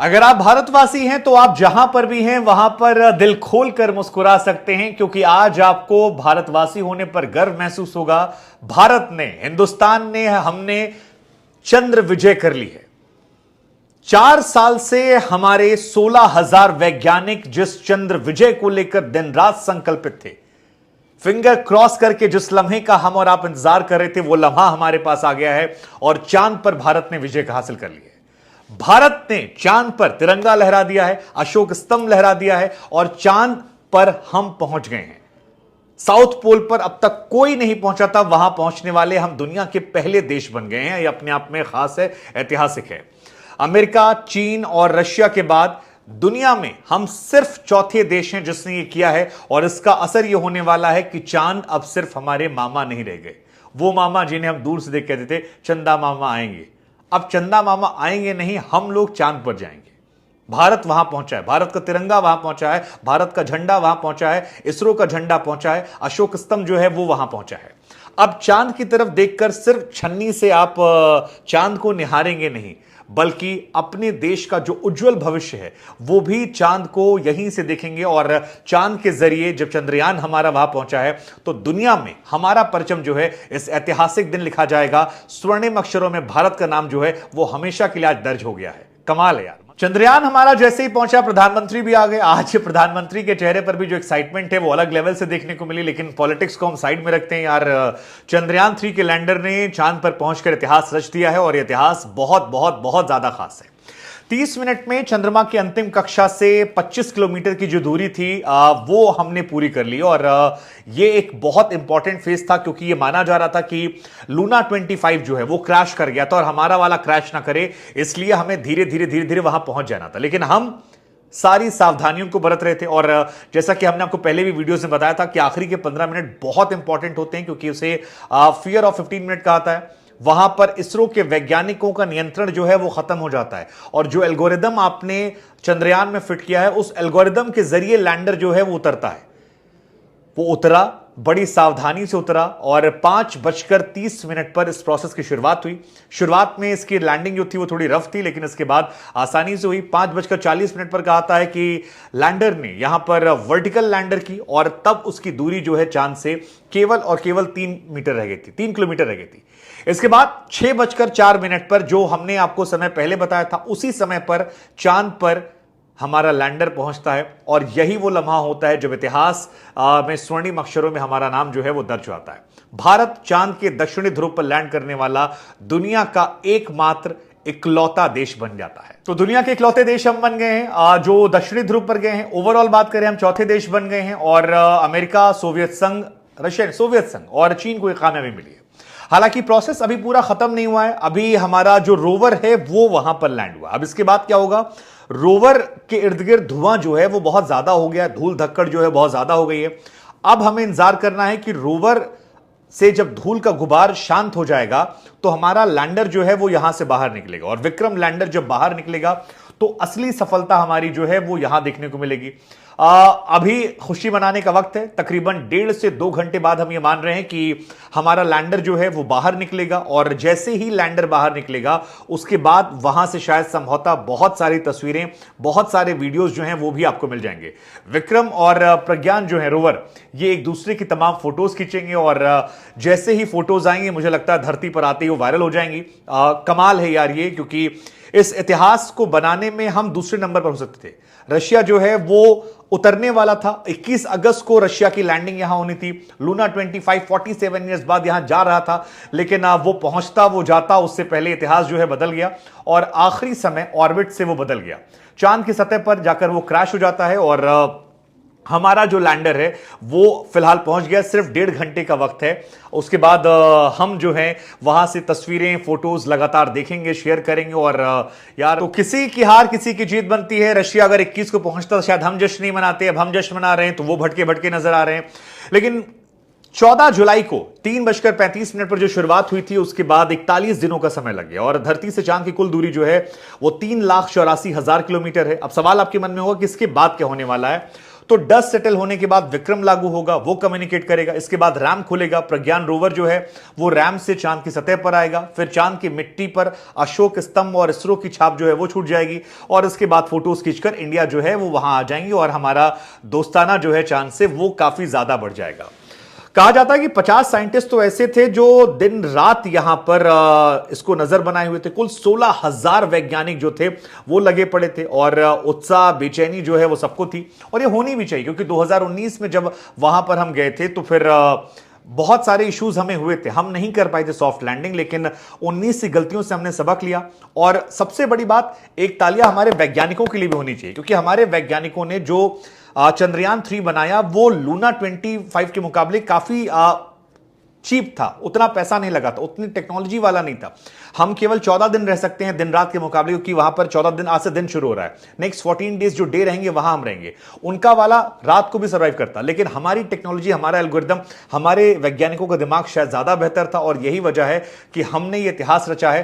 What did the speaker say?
अगर आप भारतवासी हैं तो आप जहां पर भी हैं वहां पर दिल खोलकर मुस्कुरा सकते हैं, क्योंकि आज आपको भारतवासी होने पर गर्व महसूस होगा। भारत ने, हिंदुस्तान ने, हमने चंद्र विजय कर ली है। 4 साल से हमारे 16,000 वैज्ञानिक जिस चंद्र विजय को लेकर दिन रात संकल्पित थे, फिंगर क्रॉस करके जिस लम्हे का हम और आप इंतजार कर रहे थे, वो लम्हा हमारे पास आ गया है और चांद पर भारत ने विजय हासिल कर ली है। भारत ने चांद पर तिरंगा लहरा दिया है, अशोक स्तंभ लहरा दिया है और चांद पर हम पहुंच गए हैं। साउथ पोल पर अब तक कोई नहीं पहुंचा था, वहां पहुंचने वाले हम दुनिया के पहले देश बन गए हैं। यह अपने आप में खास है, ऐतिहासिक है। अमेरिका, चीन और रशिया के बाद दुनिया में हम सिर्फ चौथे देश हैं जिसने ये किया है और इसका असर यह होने वाला है कि चांद अब सिर्फ हमारे मामा नहीं रह गए। वो मामा जिन्हें हम दूर से देख कहते थे चंदा मामा आएंगे, अब चंदा मामा आएंगे नहीं, हम लोग चांद पर जाएंगे। भारत वहां पहुंचा है, भारत का तिरंगा वहां पहुंचा है, भारत का झंडा वहां पहुंचा है, इसरो का झंडा पहुंचा है, अशोक स्तंभ जो है वो वहां पहुंचा है। अब चांद की तरफ देखकर सिर्फ छन्नी से आप चांद को निहारेंगे नहीं, बल्कि अपने देश का जो उज्जवल भविष्य है वो भी चांद को यहीं से देखेंगे। और चांद के जरिए जब चंद्रयान हमारा वहां पहुंचा है तो दुनिया में हमारा परचम जो है इस ऐतिहासिक दिन लिखा जाएगा। स्वर्णिम अक्षरों में भारत का नाम जो है वो हमेशा के लिए आज दर्ज हो गया है। कमाल है यार। चंद्रयान हमारा जैसे ही पहुंचा, प्रधानमंत्री भी आ गए। आज प्रधानमंत्री के चेहरे पर भी जो एक्साइटमेंट है वो अलग लेवल से देखने को मिली, लेकिन पॉलिटिक्स को हम साइड में रखते हैं यार। चंद्रयान 3 के लैंडर ने चांद पर पहुंचकर इतिहास रच दिया है और यह इतिहास बहुत बहुत बहुत ज्यादा खास है। 30 मिनट में चंद्रमा की अंतिम कक्षा से 25 किलोमीटर की जो दूरी थी वो हमने पूरी कर ली। और ये एक बहुत इंपॉर्टेंट फेज था, क्योंकि ये माना जा रहा था कि लूना 25 जो है वो क्रैश कर गया था और हमारा वाला क्रैश ना करे, इसलिए हमें धीरे धीरे वहां पहुंच जाना था। लेकिन हम सारी सावधानियों को बरत रहे थे और जैसा कि हमने आपको पहले भी वीडियोस में बताया था कि आखिरी के 15 मिनट बहुत इंपॉर्टेंट होते हैं, क्योंकि उसे फियर ऑफ 15 मिनट कहा जाता है। वहां पर इसरो के वैज्ञानिकों का नियंत्रण जो है वो खत्म हो जाता है और जो एल्गोरिदम आपने चंद्रयान में फिट किया है उस एल्गोरिदम के जरिए लैंडर जो है वो उतरता है। वो उतरा, बड़ी सावधानी से उतरा और 5:30 पर इस प्रोसेस की शुरुआत हुई। शुरुआत में इसकी लैंडिंग जो थी वो थोड़ी रफ थी, लेकिन इसके बाद आसानी से हुई। 5:40 पर कहा है कि लैंडर ने यहां पर वर्टिकल लैंडर की और तब उसकी दूरी जो है चांद से केवल और केवल 3 मीटर रह गई थी, 3 किलोमीटर रह गई थी। इसके बाद 6:04 पर जो हमने आपको समय पहले बताया था, उसी समय पर चांद पर हमारा लैंडर पहुंचता है और यही वो लम्हा होता है जब इतिहास में स्वर्णिम अक्षरों में हमारा नाम जो है वो दर्ज होता है। भारत चांद के दक्षिणी ध्रुव पर लैंड करने वाला दुनिया का एकमात्र इकलौता देश बन जाता है। तो दुनिया के इकलौते देश हम बन गए हैं जो दक्षिणी ध्रुव पर गए हैं। ओवरऑल बात करें हम चौथे देश बन गए हैं और अमेरिका, सोवियत संघ, रशिया, सोवियत संघ और चीन को एक कामयाबी मिली है। हालांकि प्रोसेस अभी पूरा खत्म नहीं हुआ है, अभी हमारा जो रोवर है वो वहां पर लैंड हुआ। अब इसके बाद क्या होगा, रोवर के इर्द गिर्द धुआं जो है वो बहुत ज्यादा हो गया, धूल धक्कड़ जो है बहुत ज्यादा हो गई है। अब हमें इंतजार करना है कि रोवर से जब धूल का गुबार शांत हो जाएगा तो हमारा लैंडर जो है वो यहां से बाहर निकलेगा और विक्रम लैंडर जब बाहर निकलेगा तो असली सफलता हमारी जो है वो यहां देखने को मिलेगी। अभी खुशी मनाने का वक्त है। तकरीबन 1.5 से 2 घंटे बाद हम ये मान रहे हैं कि हमारा लैंडर जो है वो बाहर निकलेगा और जैसे ही लैंडर बाहर निकलेगा उसके बाद वहां से शायद संभवतः बहुत सारी तस्वीरें, बहुत सारे वीडियोस जो हैं वो भी आपको मिल जाएंगे। विक्रम और प्रज्ञान जो है रोवर, ये एक दूसरे की तमाम फोटोज खींचेंगे और जैसे ही फोटोज आएंगे मुझे लगता है धरती पर आते ही वो वायरल हो जाएंगी। कमाल है यार ये, क्योंकि इस इतिहास को बनाने में हम दूसरे नंबर पर हो सकते थे। रशिया जो है वो उतरने वाला था, 21 अगस्त को रशिया की लैंडिंग यहां होनी थी। लूना 25 47 ईयर्स बाद यहां जा रहा था, लेकिन वो पहुंचता, वो जाता, उससे पहले इतिहास जो है बदल गया और आखिरी समय ऑर्बिट से वो बदल गया। चांद की सतह पर जाकर वो क्रैश हो जाता है और हमारा जो लैंडर है वो फिलहाल पहुंच गया। सिर्फ 1.5 घंटे का वक्त है। उसके बाद हम जो है वहां से तस्वीरें, फोटोज लगातार देखेंगे, शेयर करेंगे। और यार, तो किसी की हार किसी की जीत बनती है। रशिया अगर 21 को पहुंचता तो शायद हम जश्न नहीं मनाते, अब हम जश्न मना रहे हैं तो वो भटके भटके नजर आ रहे हैं। लेकिन 14 जुलाई को 3:35 पर जो शुरुआत हुई थी उसके बाद 41 दिनों का समय लग गया और धरती से चांद की कुल दूरी जो है वो 3,84,000 किलोमीटर है। अब सवाल आपके मन में होगा कि इसके बाद क्या होने वाला है। तो डस्ट सेटल होने के बाद विक्रम लागू होगा, वो कम्युनिकेट करेगा। इसके बाद रैम खुलेगा, प्रज्ञान रोवर जो है वो रैम से चांद की सतह पर आएगा। फिर चांद की मिट्टी पर अशोक स्तंभ और इसरो की छाप जो है वो छूट जाएगी और इसके बाद फोटोज खींचकर इंडिया जो है वो वहां आ जाएंगी और हमारा दोस्ताना जो है चांद से वो काफी ज्यादा बढ़ जाएगा। कहा जाता है कि 50 साइंटिस्ट तो ऐसे थे जो दिन रात यहां पर इसको नजर बनाए हुए थे। कुल 16,000 वैज्ञानिक जो थे वो लगे पड़े थे और उत्साह बेचैनी जो है वो सबको थी और ये होनी भी चाहिए, क्योंकि 2019 में जब वहां पर हम गए थे तो फिर बहुत सारे इश्यूज हमें हुए थे, हम नहीं कर पाए थे सॉफ्ट लैंडिंग, लेकिन 19 सी गलतियों से हमने सबक लिया। और सबसे बड़ी बात, एक तालियां हमारे वैज्ञानिकों के लिए भी होनी चाहिए, क्योंकि हमारे वैज्ञानिकों ने जो चंद्रयान 3 बनाया वो लूना 25 के मुकाबले काफी चीप था, उतना पैसा नहीं लगा था, उतनी टेक्नोलॉजी वाला नहीं था। हम केवल 14 दिन रह सकते हैं दिन रात के मुकाबले, क्योंकि वहां पर 14 दिन आज से दिन शुरू हो रहा है, नेक्स्ट 14 डेज जो डे रहेंगे वहां हम रहेंगे। उनका वाला रात को भी सर्वाइव करता, लेकिन हमारी टेक्नोलॉजी, हमारा एल्गोरिदम, हमारे वैज्ञानिकों का दिमाग शायद ज्यादा बेहतर था और यही वजह है कि हमने ये इतिहास रचा है।